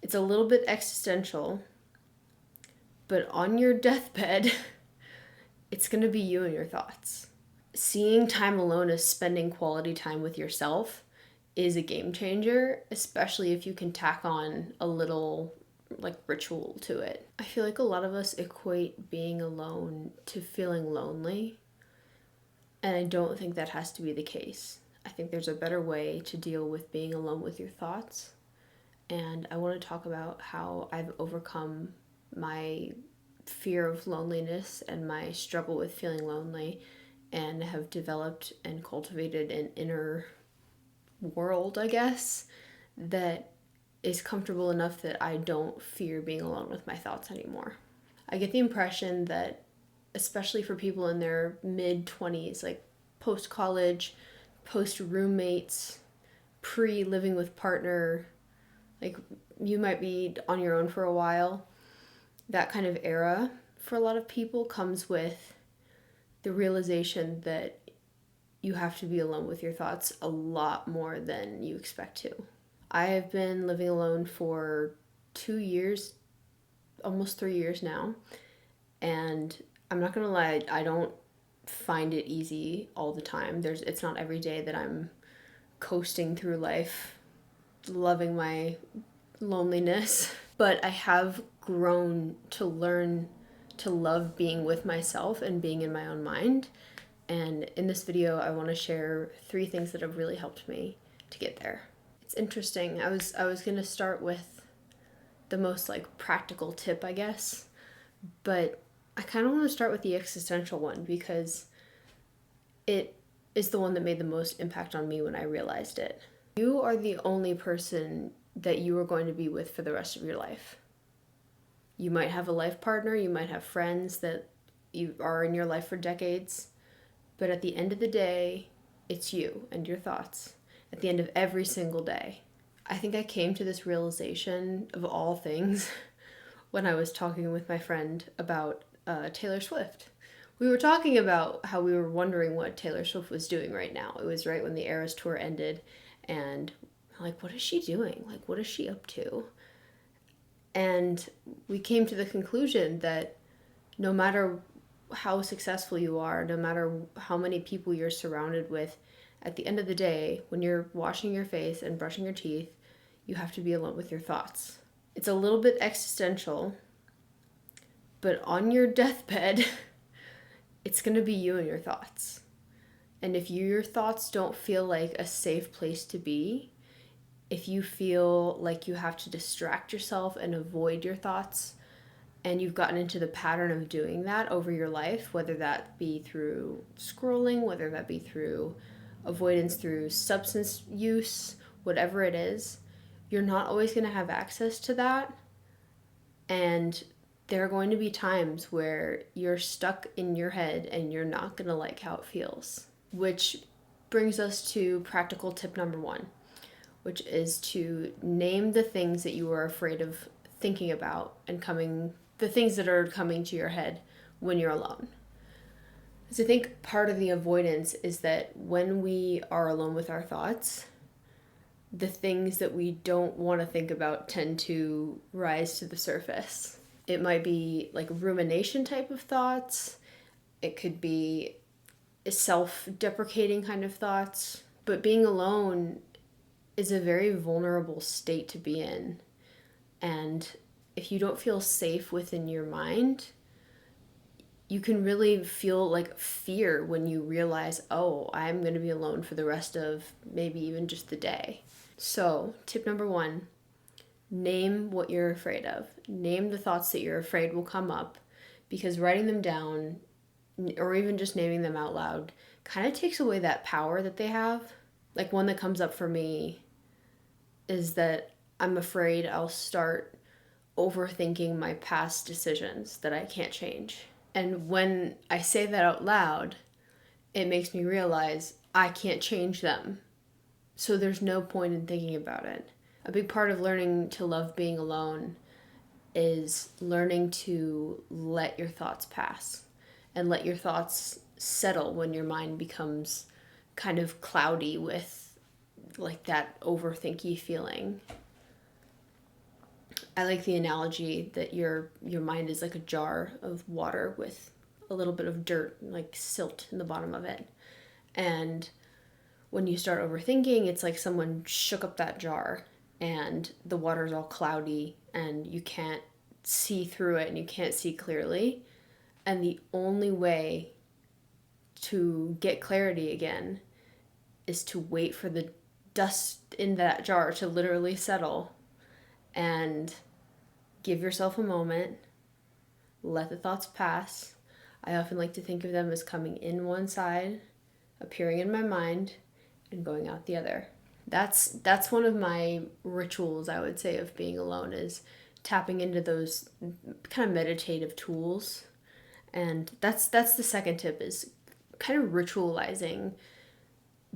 It's a little bit existential, but on your deathbed, it's going to be you and your thoughts. Seeing time alone as spending quality time with yourself is a game changer, especially if you can tack on a little like ritual to it. I feel like a lot of us equate being alone to feeling lonely, and I don't think that has to be the case. I think there's a better way to deal with being alone with your thoughts, and I want to talk about how I've overcome my fear of loneliness and my struggle with feeling lonely, and have developed and cultivated an inner world, I guess, that is comfortable enough that I don't fear being alone with my thoughts anymore. I get the impression that, especially for people in their mid-20s, like post-college, post-roommates, pre-living with partner, like you might be on your own for a while, that kind of era for a lot of people comes with the realization that you have to be alone with your thoughts a lot more than you expect to. I have been living alone for 2 years, almost 3 years now, and I'm not gonna lie, I don't find it easy all the time. It's not every day that I'm coasting through life, loving my loneliness, but I have grown to learn to love being with myself and being in my own mind. And in this video, I want to share 3 things that have really helped me to get there. It's interesting. I was going to start with the most like practical tip, I guess, but I kind of want to start with the existential one because it is the one that made the most impact on me when I realized it. You are the only person that you are going to be with for the rest of your life. You might have a life partner, you might have friends that you are in your life for decades, but at the end of the day, it's you and your thoughts. At the end of every single day. I think I came to this realization of all things when I was talking with my friend about Taylor Swift. We were talking about how we were wondering what Taylor Swift was doing right now. It was right when the Eras tour ended, and like, what is she doing? Like, what is she up to? And we came to the conclusion that no matter how successful you are, no matter how many people you're surrounded with, at the end of the day, when you're washing your face and brushing your teeth, you have to be alone with your thoughts. It's a little bit existential, but on your deathbed, it's going to be you and your thoughts. And if your thoughts don't feel like a safe place to be, if you feel like you have to distract yourself and avoid your thoughts, and you've gotten into the pattern of doing that over your life, whether that be through scrolling, whether that be through avoidance through substance use, whatever it is, you're not always going to have access to that. And there are going to be times where you're stuck in your head and you're not going to like how it feels. Which brings us to practical tip number 1, which is to name the things that you are afraid of thinking about and the things that are coming to your head when you're alone. Because I think part of the avoidance is that when we are alone with our thoughts, the things that we don't want to think about tend to rise to the surface. It might be like rumination type of thoughts. It could be self-deprecating kind of thoughts. But being alone is a very vulnerable state to be in. And if you don't feel safe within your mind, you can really feel like fear when you realize, oh, I'm going to be alone for the rest of maybe even just the day. So, tip number 1, name what you're afraid of. Name the thoughts that you're afraid will come up, because writing them down or even just naming them out loud kind of takes away that power that they have. Like, one that comes up for me is that I'm afraid I'll start overthinking my past decisions that I can't change. And when I say that out loud, it makes me realize I can't change them. So there's no point in thinking about it. A big part of learning to love being alone is learning to let your thoughts pass and let your thoughts settle when your mind becomes kind of cloudy with like that overthinky feeling. I like the analogy that your mind is like a jar of water with a little bit of dirt, like silt in the bottom of it. And when you start overthinking, it's like someone shook up that jar and the water's all cloudy and you can't see through it and you can't see clearly. And the only way to get clarity again is to wait for the dust in that jar to literally settle and give yourself a moment, let the thoughts pass. I often like to think of them as coming in one side, appearing in my mind, and going out the other. That's one of my rituals, I would say, of being alone, is tapping into those kind of meditative tools. And that's the second tip, is kind of ritualizing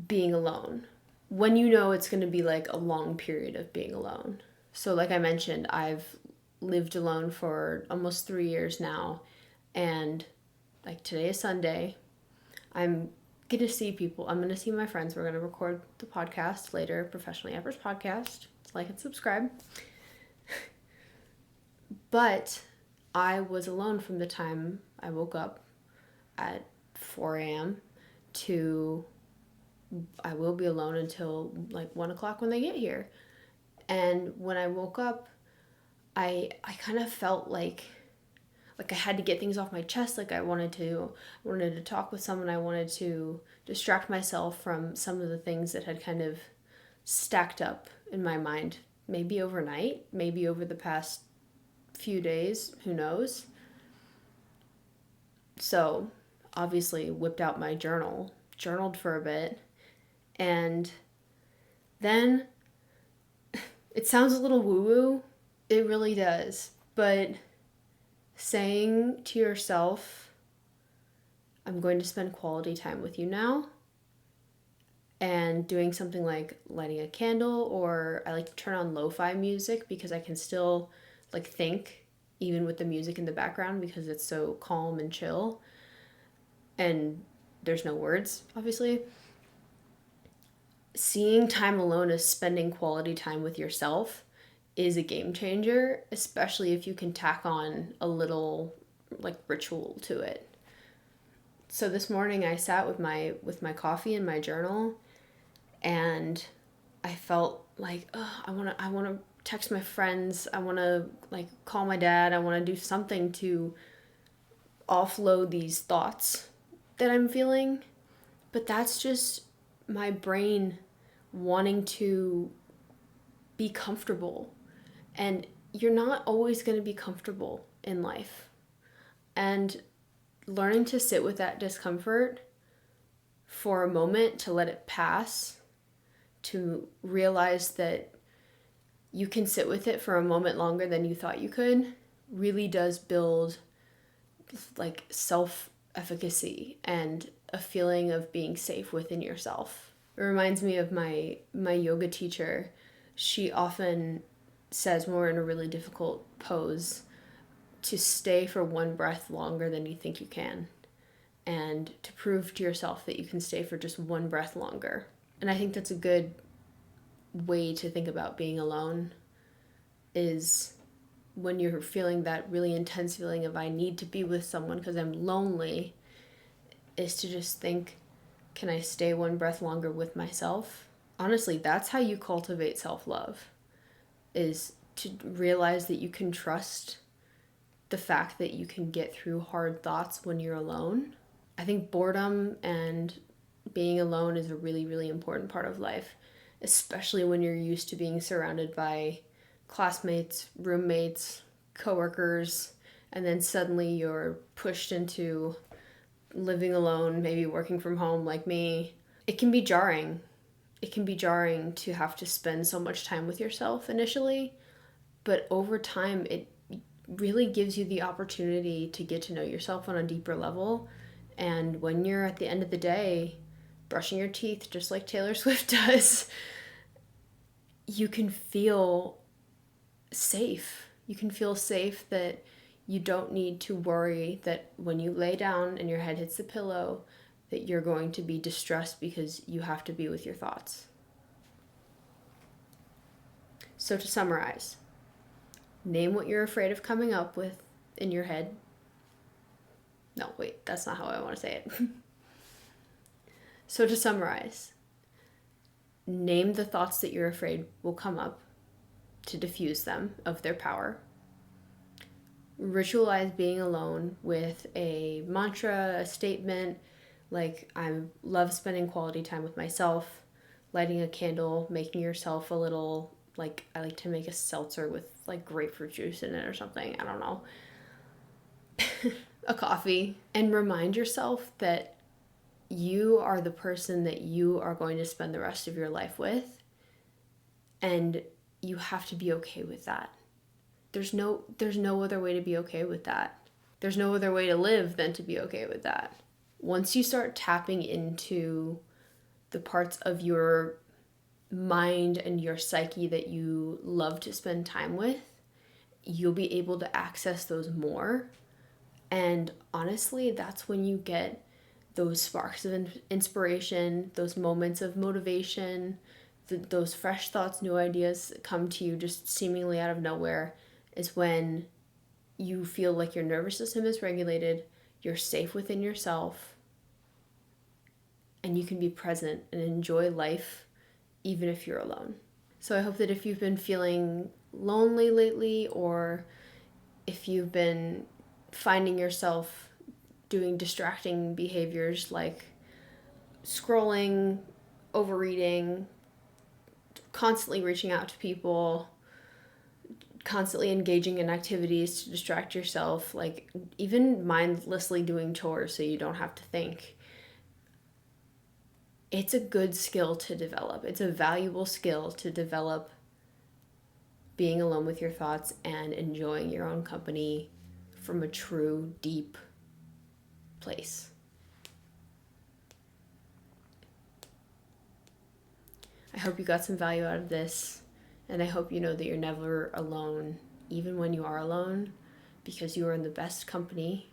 being alone when you know it's going to be like a long period of being alone. So like I mentioned, I've lived alone for almost 3 years now, and like today is Sunday. I'm gonna see people. I'm gonna see my friends. We're gonna record the podcast later, Professionally Average Podcast. Like and subscribe. But I was alone from the time I woke up at 4 a.m. to I will be alone until like 1 o'clock when they get here. And when I woke up, I kind of felt like I had to get things off my chest. Like I wanted to talk with someone. I wanted to distract myself from some of the things that had kind of stacked up in my mind, maybe overnight, maybe over the past few days, who knows. So obviously whipped out my journaled for a bit, and then it sounds a little woo-woo. It really does. But saying to yourself, I'm going to spend quality time with you now, and doing something like lighting a candle, or I like to turn on lo-fi music because I can still like think even with the music in the background because it's so calm and chill and there's no words, obviously. Seeing time alone as spending quality time with yourself is a game changer, especially if you can tack on a little like ritual to it. So this morning I sat with my coffee and my journal, and I felt like, I want to text my friends. I want to like call my dad. I want to do something to offload these thoughts that I'm feeling. But that's just my brain wanting to be comfortable. And you're not always going to be comfortable in life. And learning to sit with that discomfort for a moment, to let it pass, to realize that you can sit with it for a moment longer than you thought you could, really does build like self-efficacy and a feeling of being safe within yourself. It reminds me of my yoga teacher. She often says when we're in a really difficult pose to stay for one breath longer than you think you can, and to prove to yourself that you can stay for just one breath longer. And I think that's a good way to think about being alone, is when you're feeling that really intense feeling of I need to be with someone because I'm lonely, is to just think, can I stay one breath longer with myself? Honestly, that's how you cultivate self-love, is to realize that you can trust the fact that you can get through hard thoughts when you're alone. I think boredom and being alone is a really, really important part of life, especially when you're used to being surrounded by classmates, roommates, coworkers, and then suddenly you're pushed into living alone, maybe working from home like me. It can be jarring. It can be jarring to have to spend so much time with yourself initially, but over time it really gives you the opportunity to get to know yourself on a deeper level. And when you're at the end of the day brushing your teeth just like Taylor Swift does, you can feel safe. You can feel safe that you don't need to worry that when you lay down and your head hits the pillow that you're going to be distressed because you have to be with your thoughts. So to summarize, Name what you're afraid of coming up with in your head. No, wait, that's not how I want to say it. So to summarize, name the thoughts that you're afraid will come up to diffuse them of their power. Ritualize being alone with a mantra, a statement, like I love spending quality time with myself, lighting a candle, making yourself a little, like I like to make a seltzer with like grapefruit juice in it or something, I don't know. A coffee, and remind yourself that you are the person that you are going to spend the rest of your life with, and you have to be okay with that. There's no other way to be okay with that. There's no other way to live than to be okay with that. Once you start tapping into the parts of your mind and your psyche that you love to spend time with, you'll be able to access those more. And honestly, that's when you get those sparks of inspiration, those moments of motivation, those fresh thoughts, new ideas that come to you just seemingly out of nowhere, is when you feel like your nervous system is regulated, you're safe within yourself, and you can be present and enjoy life even if you're alone. So I hope that if you've been feeling lonely lately, or if you've been finding yourself doing distracting behaviors like scrolling, overeating, constantly reaching out to people, constantly engaging in activities to distract yourself, like even mindlessly doing chores so you don't have to think. It's a good skill to develop. It's a valuable skill to develop, being alone with your thoughts and enjoying your own company from a true, deep place. I hope you got some value out of this, and I hope you know that you're never alone, even when you are alone, because you are in the best company,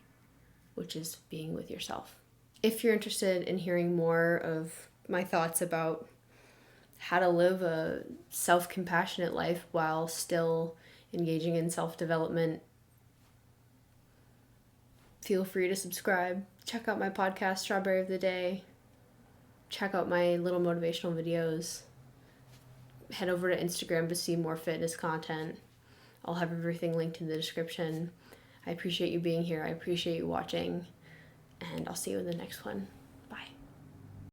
which is being with yourself. If you're interested in hearing more of my thoughts about how to live a self-compassionate life while still engaging in self-development, feel free to subscribe. Check out my podcast, Strawberry of the Day. Check out my little motivational videos. Head over to Instagram to see more fitness content. I'll have everything linked in the description. I appreciate you being here. I appreciate you watching. And I'll see you in the next one.